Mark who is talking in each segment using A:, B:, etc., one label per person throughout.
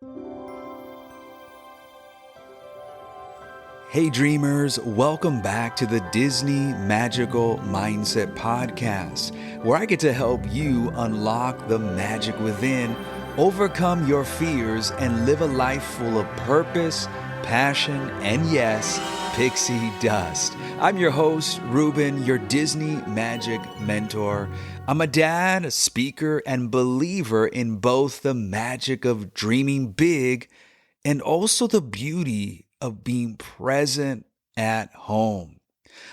A: Hey dreamers, welcome back to the Disney Magical Mindset Podcast, where I get to help you unlock the magic within, overcome your fears, and live a life full of purpose, passion, and yes, pixie dust. I'm your host, Ruben, your Disney Magic mentor. I'm a dad, a speaker, and believer in both the magic of dreaming big and also the beauty of being present at home.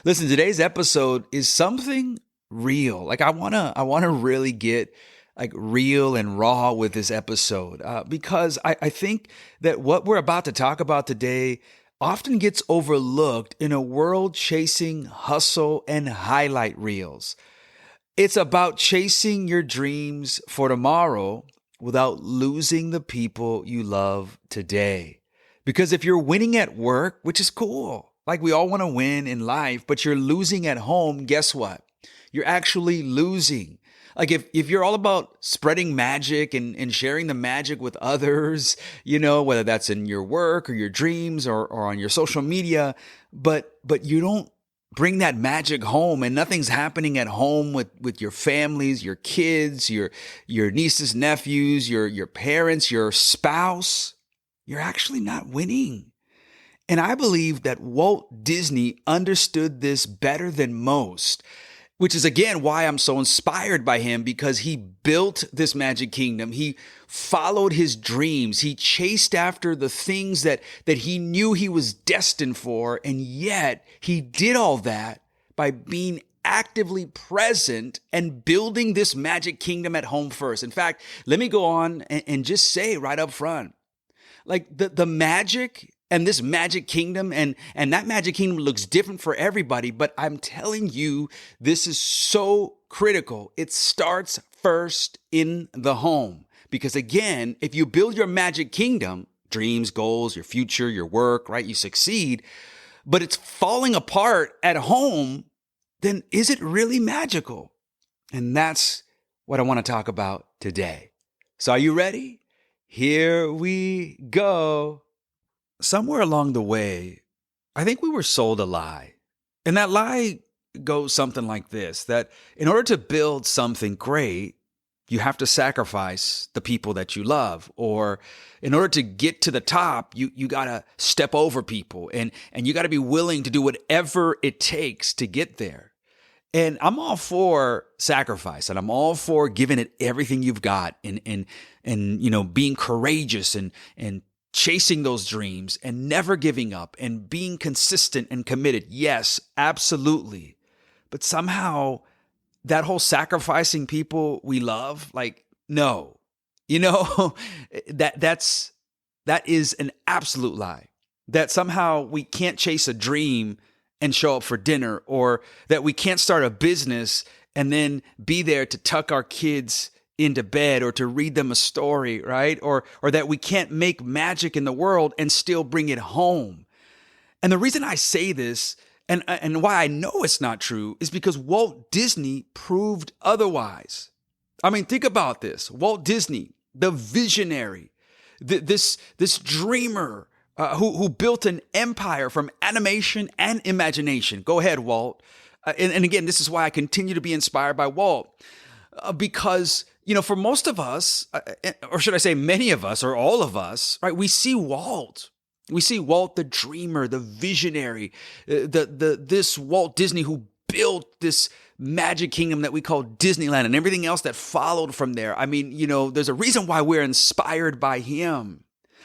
A: Listen, today's episode is something real. Like I want to really get like real and raw with this episode because I think that what we're about to talk about today often gets overlooked in a world chasing hustle and highlight reels. It's about chasing your dreams for tomorrow without losing the people you love today. Because if you're winning at work, which is cool, like we all want to win in life, but you're losing at home, guess what? You're actually losing. Like if you're all about spreading magic and sharing the magic with others, whether that's in your work or your dreams or on your social media, but you don't bring that magic home and nothing's happening at home with your families, your kids, your nieces, nephews, your parents, your spouse, you're actually not winning. And I believe that Walt Disney understood this better than most, which is again why I'm so inspired by him, because he built this magic kingdom. He followed his dreams. He chased after the things that he knew he was destined for. And yet he did all that by being actively present and building this magic kingdom at home first. In fact, let me go on and just say right up front, like the magic and this magic kingdom and that magic kingdom looks different for everybody. But I'm telling you, this is so critical. It starts first in the home. Because again, if you build your magic kingdom, dreams, goals, your future, your work, right? You succeed, but it's falling apart at home, then is it really magical? And that's what I want to talk about today. So are you ready? Here we go. Somewhere along the way, I think we were sold a lie. And that lie goes something like this, that in order to build something great, you have to sacrifice the people that you love. Or in order to get to the top, you got to step over people and you got to be willing to do whatever it takes to get there. And I'm all for sacrifice, and I'm all for giving it everything you've got and being courageous and chasing those dreams and never giving up and being consistent and committed. Yes, absolutely. But somehow that whole sacrificing people we love, like, no, that is an absolute lie. That somehow we can't chase a dream and show up for dinner, or that we can't start a business and then be there to tuck our kids into bed or to read them a story, right? Or that we can't make magic in the world and still bring it home. And the reason I say this and why I know it's not true is because Walt Disney proved otherwise. I mean, think about this. Walt Disney, the visionary, this dreamer, who built an empire from animation and imagination. Go ahead, Walt. And again, this is why I continue to be inspired by Walt. Because, for most of us, or should I say many of us or all of us, right, we see Walt. We see Walt the dreamer, the visionary, this Walt Disney who built this magic kingdom that we call Disneyland and everything else that followed from there. I mean, there's a reason why we're inspired by him.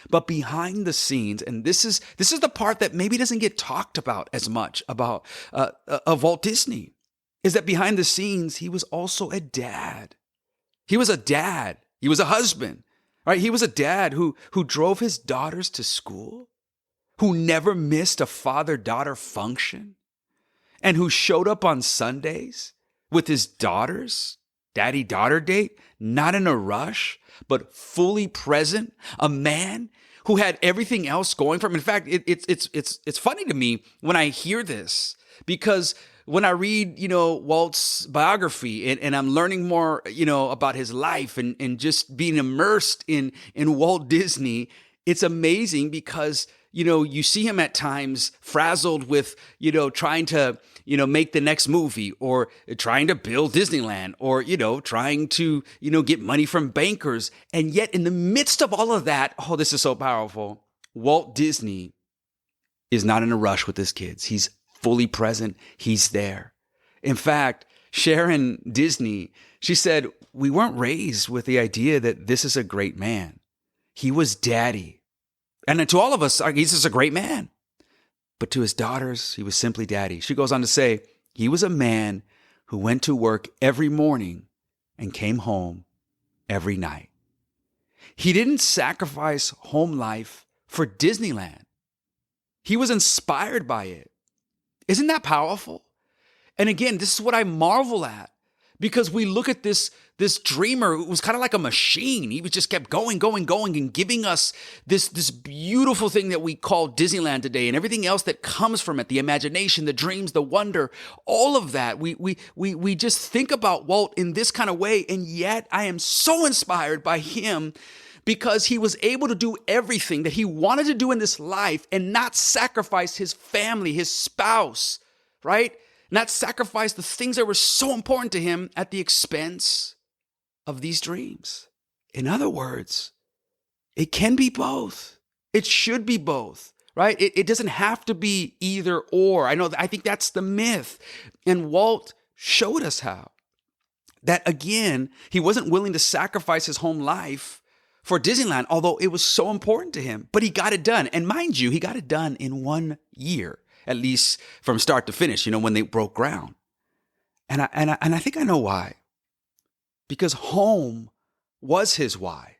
A: But behind the scenes, and this is the part that maybe doesn't get talked about as much about of Walt Disney, is that behind the scenes, he was also a dad. He was a dad. He was a husband, right? He was a dad who drove his daughters to school, who never missed a father-daughter function, and who showed up on Sundays with his daughters, daddy-daughter date, not in a rush, but fully present, a man who had everything else going for him. In fact, it's funny to me when I hear this, because when I read, Walt's biography and I'm learning more, about his life and just being immersed in Walt Disney, it's amazing because, you see him at times frazzled with, trying to, make the next movie or trying to build Disneyland or, trying to, get money from bankers. And yet in the midst of all of that, oh, this is so powerful. Walt Disney is not in a rush with his kids. He's fully present. He's there. In fact, Sharon Disney, she said, we weren't raised with the idea that this is a great man. He was daddy. And to all of us, he's just a great man. But to his daughters, he was simply daddy. She goes on to say, he was a man who went to work every morning and came home every night. He didn't sacrifice home life for Disneyland. He was inspired by it. Isn't that powerful? And again, this is what I marvel at, because we look at this dreamer who was kind of like a machine. He just kept going, and giving us this beautiful thing that we call Disneyland today, and everything else that comes from it, the imagination, the dreams, the wonder, all of that. We just think about Walt in this kind of way, and yet I am so inspired by him because he was able to do everything that he wanted to do in this life and not sacrifice his family, his spouse, right? Not sacrifice the things that were so important to him at the expense of these dreams. In other words, it can be both. It should be both, right? It doesn't have to be either or. I think that's the myth. And Walt showed us how. That again, he wasn't willing to sacrifice his home life for Disneyland, although it was so important to him, but he got it done. And mind you, he got it done in 1 year, at least from start to finish, when they broke ground. And I think I know why. Because home was his why.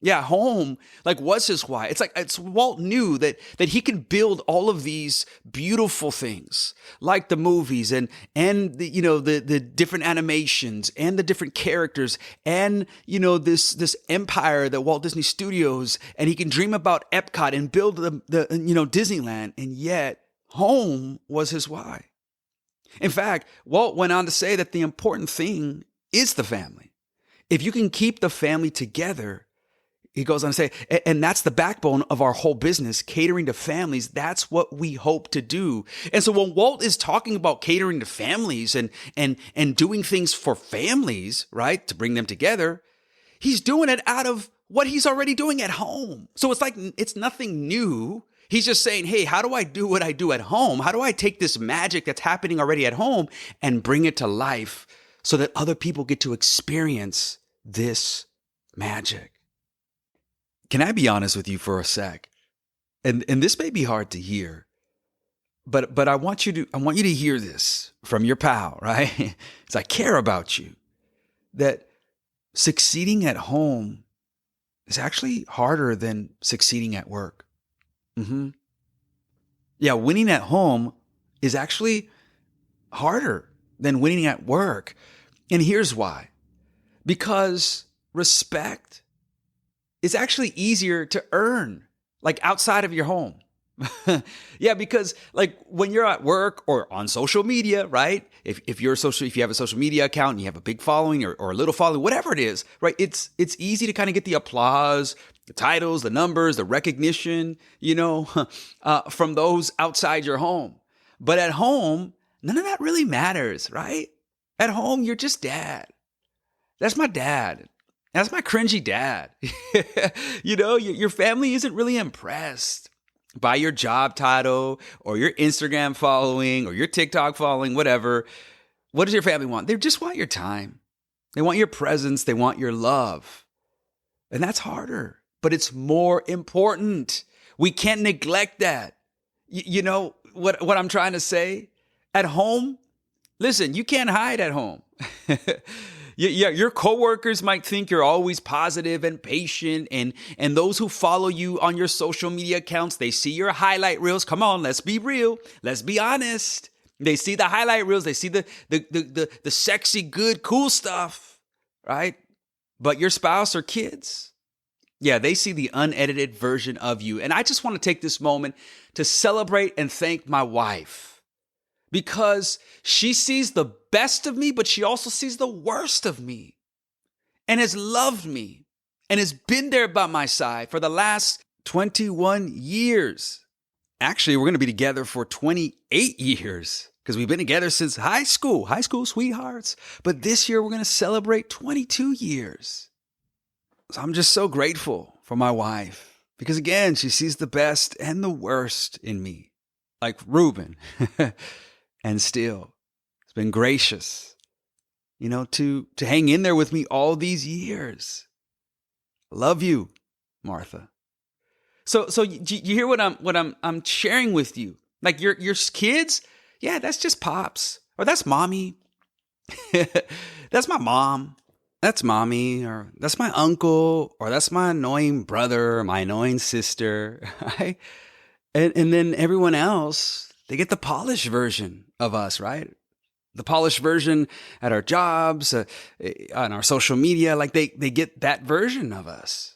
A: Yeah, home was his why. It's Walt knew that he could build all of these beautiful things, like the movies and the different animations and the different characters and this empire that Walt Disney Studios, and he can dream about Epcot and build the Disneyland, and yet home was his why. In fact, Walt went on to say that the important thing is the family. If you can keep the family together, he goes on to say, and that's the backbone of our whole business, catering to families. That's what we hope to do. And so when Walt is talking about catering to families and doing things for families, right, to bring them together, he's doing it out of what he's already doing at home. So it's nothing new. He's just saying, hey, how do I do what I do at home? How do I take this magic that's happening already at home and bring it to life so that other people get to experience this magic? Can I be honest with you for a sec? And this may be hard to hear, but I want you to hear this from your pal, right? Because I care about you. That succeeding at home is actually harder than succeeding at work. Mm-hmm. Yeah, winning at home is actually harder than winning at work. And here's why. Because respect is actually easier to earn, outside of your home. Yeah, because when you're at work or on social media, right? If you have a social media account and you have a big following or a little following, whatever it is, right? It's easy to kind of get the applause, the titles, the numbers, the recognition, from those outside your home. But at home, none of that really matters, right? At home, you're just dad. That's my dad. That's my cringy dad. Your family isn't really impressed by your job title or your Instagram following or your TikTok following, whatever. What does your family want? They just want your time. They want your presence. They want your love. And that's harder, but it's more important. We can't neglect that. You know what I'm trying to say? At home, listen, you can't hide at home. Yeah, your coworkers might think you're always positive and patient, and those who follow you on your social media accounts, they see your highlight reels. Come on, let's be real. Let's be honest. They see the highlight reels. They see the sexy, good, cool stuff, right? But your spouse or kids, yeah, they see the unedited version of you. And I just want to take this moment to celebrate and thank my wife. because she sees the best of me, but she also sees the worst of me and has loved me and has been there by my side for the last 21 years. Actually, we're going to be together for 28 years because we've been together since high school sweethearts. But this year, we're going to celebrate 22 years. So I'm just so grateful for my wife because, again, she sees the best and the worst in me, like Reuben. And still, it's been gracious, to hang in there with me all these years. Love you, Martha. So you hear what I'm sharing with you? Like your kids, yeah, that's just pops, or that's mommy, that's my mom, that's mommy, or that's my uncle, or that's my annoying brother, or my annoying sister, right? And then everyone else, they get the polished version of us, right? The polished version at our jobs, on our social media, like they get that version of us.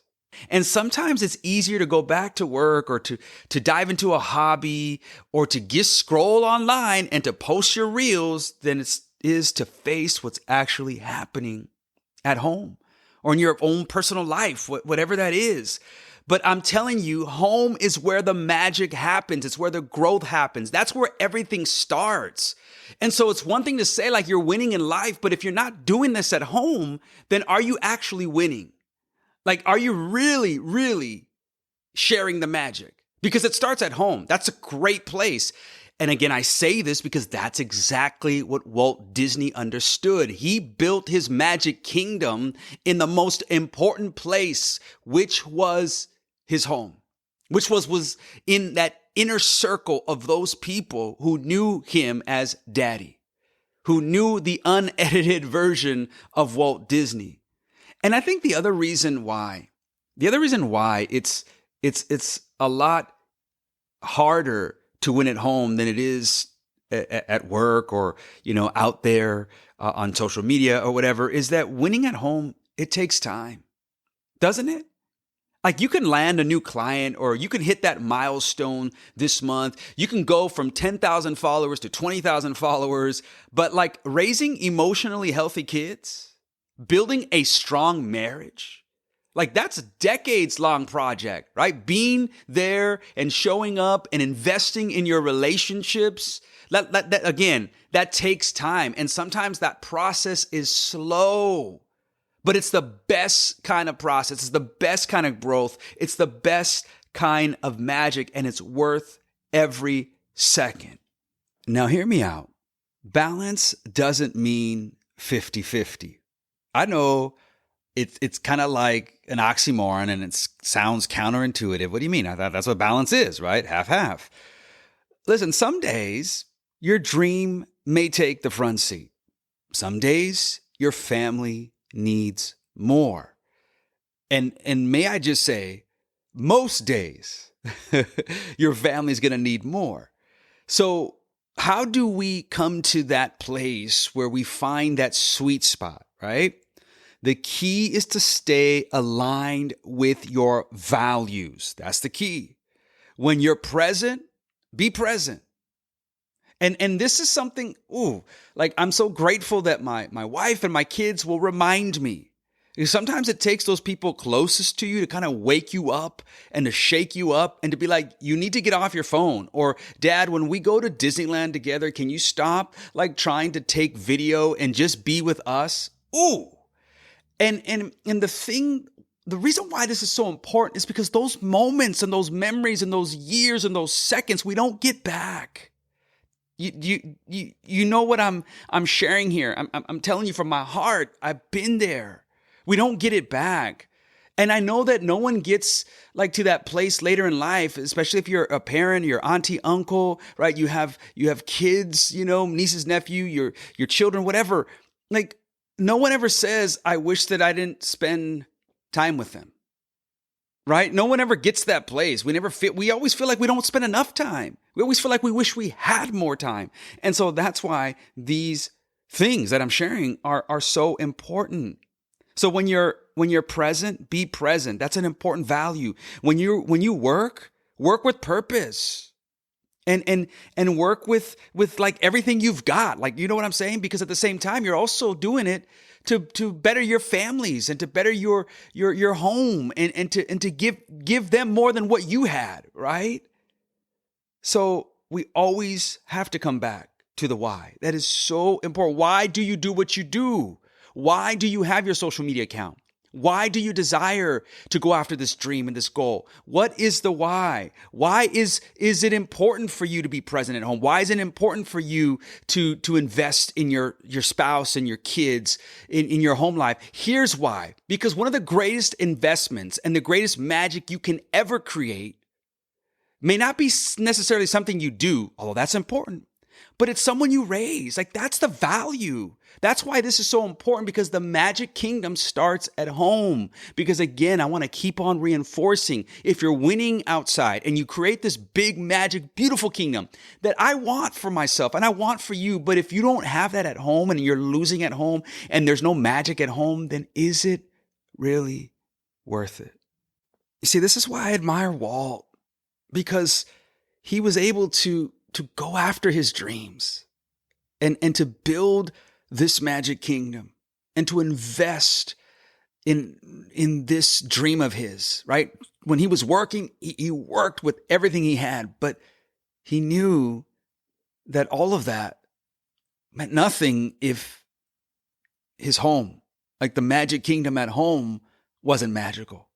A: And sometimes it's easier to go back to work or to dive into a hobby or to just scroll online and to post your reels than it is to face what's actually happening at home or in your own personal life, whatever that is. But I'm telling you, home is where the magic happens. It's where the growth happens. That's where everything starts. And so it's one thing to say like you're winning in life, but if you're not doing this at home, then are you actually winning? Like, are you really, really sharing the magic? Because it starts at home. That's a great place. And again, I say this because that's exactly what Walt Disney understood. He built his magic kingdom in the most important place, which was his home, which was in that inner circle of those people who knew him as Daddy, who knew the unedited version of Walt Disney. And I think the other reason why it's a lot harder to win at home than it is at work or, out there on social media or whatever, is that winning at home, it takes time, doesn't it? Like you can land a new client or you can hit that milestone this month. You can go from 10,000 followers to 20,000 followers, but like raising emotionally healthy kids, building a strong marriage, like that's a decades-long project, right? Being there and showing up and investing in your relationships, that takes time. And sometimes that process is slow, but it's the best kind of process. It's the best kind of growth. It's the best kind of magic, and it's worth every second. Now, hear me out. Balance doesn't mean 50-50. I know it's kind of like an oxymoron and it sounds counterintuitive. What do you mean? I thought that's what balance is, right? Half. Listen, some days your dream may take the front seat. Some days your family needs more. And may I just say, most days your family's going to need more. So how do we come to that place where we find that sweet spot, right? The key is to stay aligned with your values. That's the key. When you're present, be present. And this is something, I'm so grateful that my wife and my kids will remind me. Because sometimes it takes those people closest to you to kind of wake you up and to shake you up and to be like, you need to get off your phone. Or, Dad, when we go to Disneyland together, can you stop like trying to take video and just be with us? And the reason why this is so important is because those moments and those memories and those years and those seconds, we don't get back. You know what I'm sharing here. I'm telling you from my heart, I've been there. We don't get it back. And I know that no one gets like to that place later in life, especially if you're a parent, your auntie, uncle, right? You have kids, nieces, nephew, your children, whatever. Like, no one ever says, I wish that I didn't spend time with them, right? No one ever gets that place. We always feel like we don't spend enough time. We always feel like we wish we had more time. And so that's why these things that I'm sharing are so important. So when you're present, be present. That's an important value. When you work with purpose. and work with like everything you've got. Like, you know what I'm saying? Because at the same time, you're also doing it to better your families and to better your home and to give them more than what you had, right? So we always have to come back to the why. That is so important. Why do you do what you do? Why do you have your social media account? Why do you desire to go after this dream and this goal? What is the why? Why is it important for you to be present at home? Why is it important for you to invest in your spouse and your kids, in your home life? Here's why. Because one of the greatest investments and the greatest magic you can ever create may not be necessarily something you do, although that's important, but it's someone you raise. Like, that's the value. That's why this is so important, because the magic kingdom starts at home. Because again, I want to keep on reinforcing, if you're winning outside and you create this big, magic, beautiful kingdom that I want for myself and I want for you, but if you don't have that at home and you're losing at home and there's no magic at home, then is it really worth it? You see, this is why I admire Walt, because he was able to go after his dreams and to build this magic kingdom and to invest in this dream of his, right? When he was working, he worked with everything he had, but he knew that all of that meant nothing if his home, like the magic kingdom at home, wasn't magical.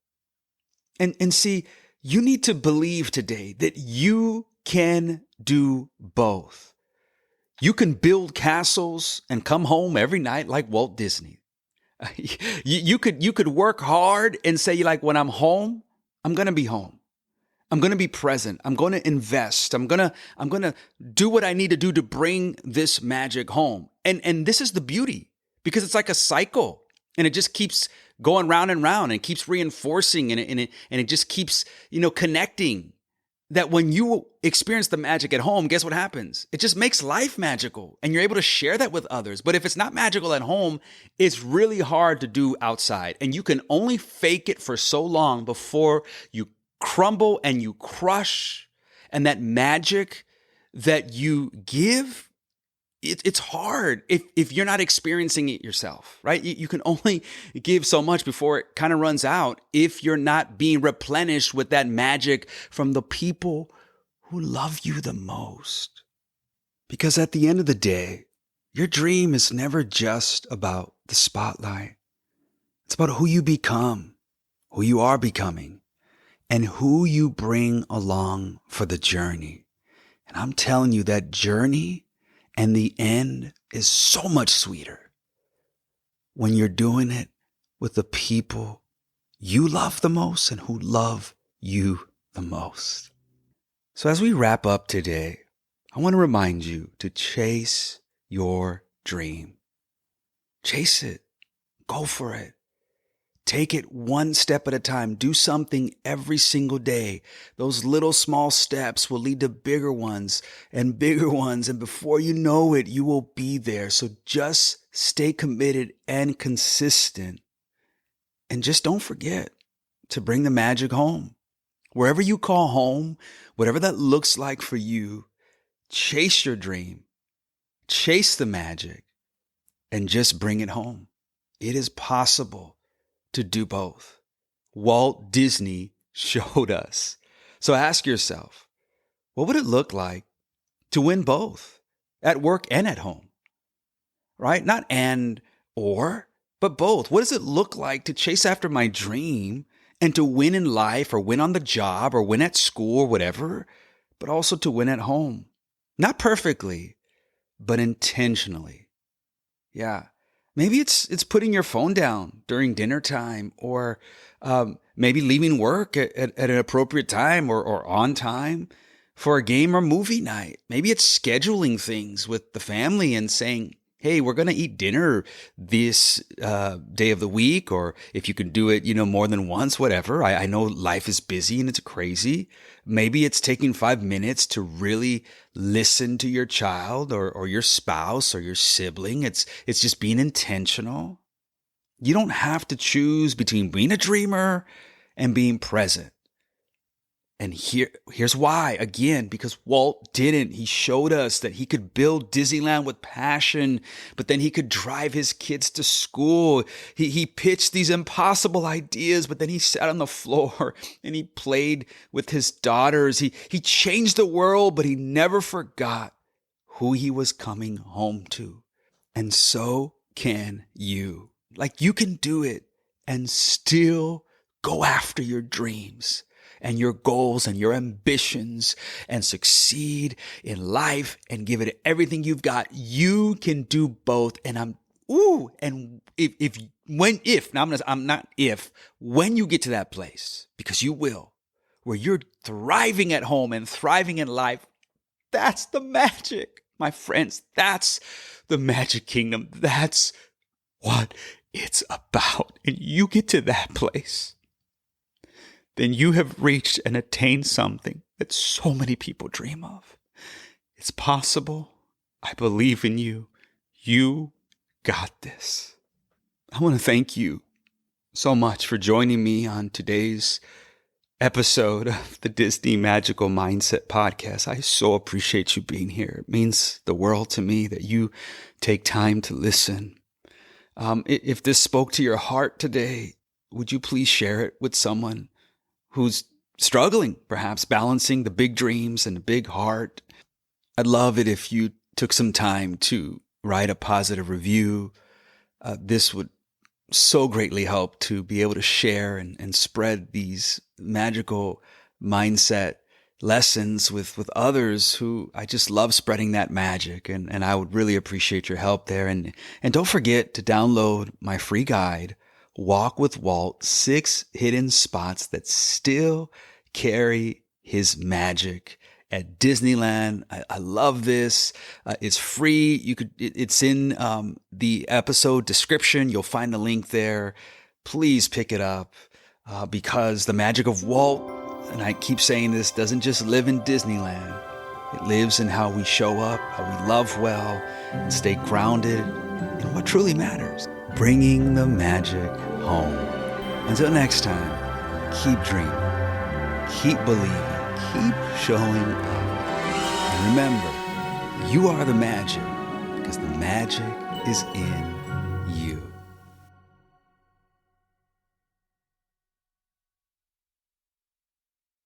A: And see, you need to believe today that you can do both. You can build castles and come home every night like Walt Disney. You could work hard and say, like, when I'm home, I'm going to be home. I'm going to be present. I'm going to invest. I'm going to do what I need to do to bring this magic home. And this is the beauty, because it's like a cycle and it just keeps going round and round and keeps reinforcing and it just keeps, connecting. That when you experience the magic at home, guess what happens? It just makes life magical and you're able to share that with others. But if it's not magical at home, it's really hard to do outside. And you can only fake it for so long before you crumble and you crush. And that magic that you give, it's hard if you're not experiencing it yourself, right? You can only give so much before it kind of runs out if you're not being replenished with that magic from the people who love you the most. Because at the end of the day, your dream is never just about the spotlight. It's about who you become, who you are becoming, and who you bring along for the journey. And I'm telling you, that journey and the end is so much sweeter when you're doing it with the people you love the most and who love you the most. So as we wrap up today, I want to remind you to chase your dream. Chase it. Go for it. Take it one step at a time. Do something every single day. Those little small steps will lead to bigger ones. And before you know it, you will be there. So just stay committed and consistent. And just don't forget to bring the magic home. Wherever you call home, whatever that looks like for you, chase your dream. Chase the magic and just bring it home. It is possible to do both. Walt Disney showed us. So ask yourself, what would it look like to win both at work and at home? Right? Not and or, but both. What does it look like to chase after my dream and to win in life or win on the job or win at school or whatever, but also to win at home? Not perfectly, but intentionally. Yeah. Maybe it's putting your phone down during dinner time, or maybe leaving work at an appropriate time or on time for a game or movie night. Maybe it's scheduling things with the family and saying, hey, we're going to eat dinner this day of the week, or if you can do it, more than once, whatever. I know life is busy and it's crazy. Maybe it's taking 5 minutes to really listen to your child or your spouse or your sibling. It's just being intentional. You don't have to choose between being a dreamer and being present. And here's why. Again, because Walt didn't. He showed us that he could build Disneyland with passion, but then he could drive his kids to school. He pitched these impossible ideas, but then he sat on the floor and he played with his daughters. He changed the world, but he never forgot who he was coming home to. And so can you. Like, you can do it and still go after your dreams and your goals and your ambitions and succeed in life and give it everything you've got. You can do both. And when you get to that place, because you will, where you're thriving at home and thriving in life, that's the magic, my friends. That's the Magic Kingdom. That's what it's about. And you get to that place, then you have reached and attained something that so many people dream of. It's possible. I believe in you. You got this. I want to thank you so much for joining me on today's episode of the Disney Magical Mindset Podcast. I so appreciate you being here. It means the world to me that you take time to listen. If this spoke to your heart today, would you please share it with someone who's struggling, perhaps balancing the big dreams and the big heart? I'd love it if you took some time to write a positive review. This would so greatly help to be able to share and spread these magical mindset lessons with others who I just love spreading that magic. And I would really appreciate your help there. And don't forget to download my free guide, Walk with Walt, 6 hidden spots that still carry his magic at Disneyland. I love this. It's free. It's in the episode description. You'll find the link there. Please pick it up because the magic of Walt, and I keep saying this, doesn't just live in Disneyland. It lives in how we show up, how we love well, and stay grounded in what truly matters. Bringing the magic home. Until next time, keep dreaming, keep believing, keep showing up. And remember, you are the magic because the magic is in